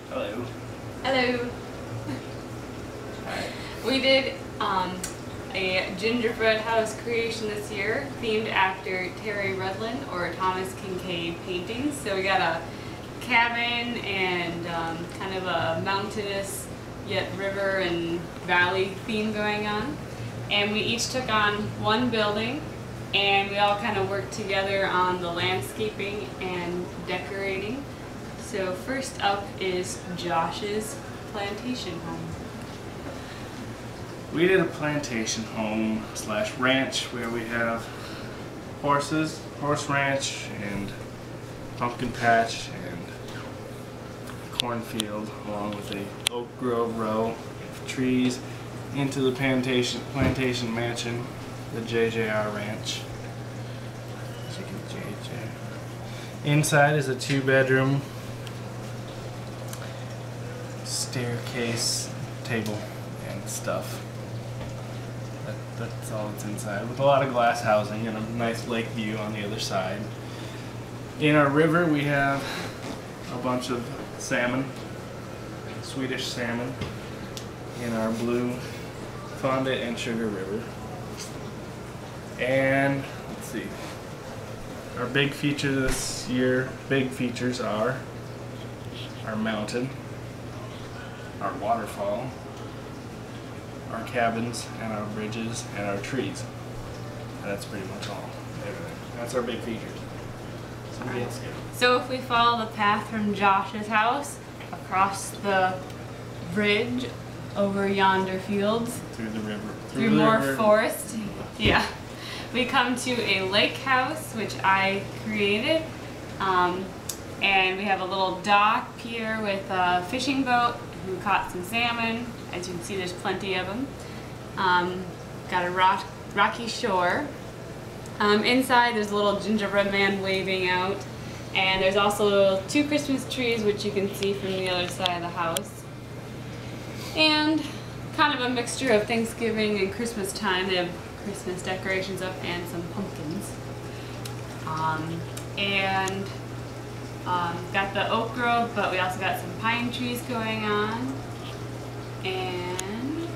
Hello. Hello. We did a gingerbread house creation this year, themed after Terry Redlin or Thomas Kincaid paintings. So we got a cabin and kind of a mountainous yet river and valley theme going on. And we each took on one building and we all kind of worked together on the landscaping and decorating. So first up is Josh's plantation home. We did a plantation home slash ranch where we have horses, horse ranch, and pumpkin patch and cornfield, along with a oak grove row of trees into the plantation mansion, the JJR ranch. Inside is a 2-bedroom staircase, table, and stuff. That's all that's inside, with a lot of glass housing and a nice lake view on the other side. In our river we have a bunch of salmon, Swedish salmon, in our blue fondant and sugar river. And let's see, our big feature this year, big features are our mountain, our waterfall, our cabins, and our bridges, and our trees. And that's pretty much all. Everything. That's our big features. Somebody else get it. So if we follow the path from Josh's house across the bridge over yonder fields Through the river. through more forest, yeah, we come to a lake house which I created, and we have a little dock pier with a fishing boat who caught some salmon. As you can see, there's plenty of them. Got a rocky shore. Inside there's a little gingerbread man waving out, and there's also 2 Christmas trees which you can see from the other side of the house. And kind of a mixture of Thanksgiving and Christmas time. They have Christmas decorations up and some pumpkins. Got the oak grove, but we also got some pine trees going on. And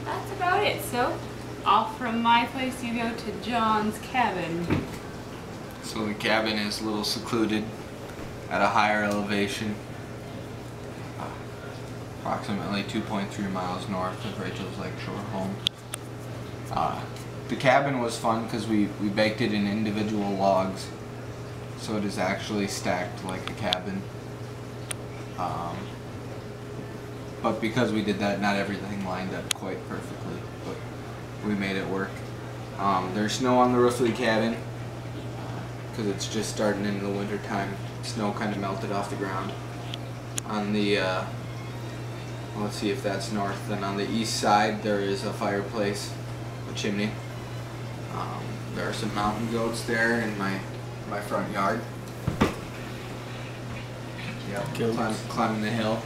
that's about it. So off from my place you go to John's cabin. So the cabin is a little secluded at a higher elevation, approximately 2.3 miles north of Rachel's Lakeshore home. The cabin was fun because we baked it in individual logs, so it is actually stacked like a cabin. But because we did that, not everything lined up quite perfectly, but we made it work. There's snow on the roof of the cabin because it's just starting into the winter time. Snow kind of melted off the ground. On the, let's see if that's north, then on the east side there is a fireplace, a chimney. There are some mountain goats there in my front yard. Yeah, climbing the hill.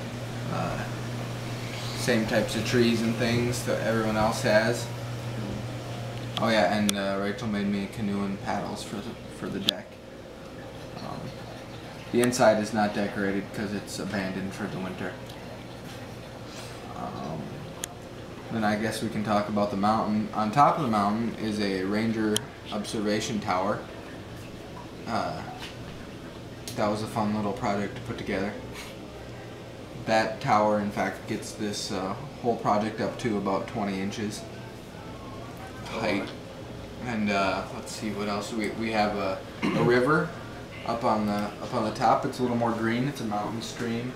Same types of trees and things that everyone else has. Oh yeah, and Rachel made me a canoe and paddles for the deck. The inside is not decorated because it's abandoned for the winter. Then I guess we can talk about the mountain. On top of the mountain is a ranger observation tower. That was a fun little project to put together. That tower, in fact, gets this whole project up to about 20 inches height. And let's see what else we have a river up on the top. It's a little more green. It's a mountain stream.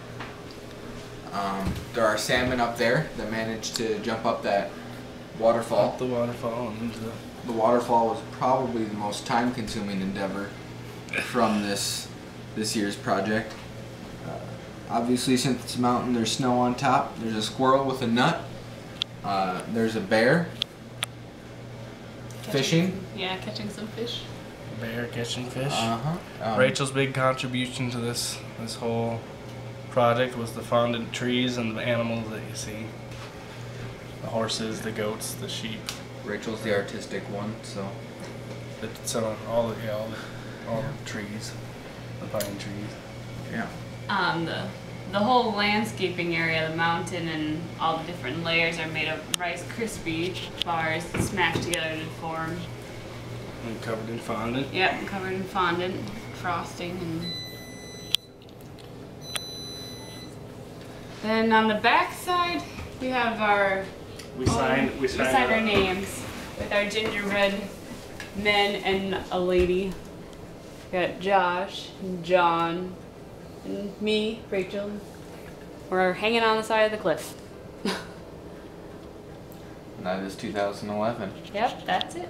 There are salmon up there that managed to jump up that waterfall. Up the waterfall and into the waterfall was probably the most time-consuming endeavor from this year's project. Obviously, since it's a mountain, there's snow on top. There's a squirrel with a nut. There's a bear fishing. Yeah, catching some fish. bear catching fish. Uh-huh. Rachel's big contribution to this whole project was the fondant trees and the animals that you see. The horses, the goats, the sheep. Rachel's the artistic one, so. So all the trees, the pine trees. Yeah. The the whole landscaping area, the mountain and all the different layers are made of Rice Krispie bars smashed together to form. And covered in fondant. Yep, covered in fondant, frosting, and then on the back side we have our We signed our names with our gingerbread men and a lady. We got Josh and John and me, Rachel. We're hanging on the side of the cliff. And that is 2011. Yep, that's it.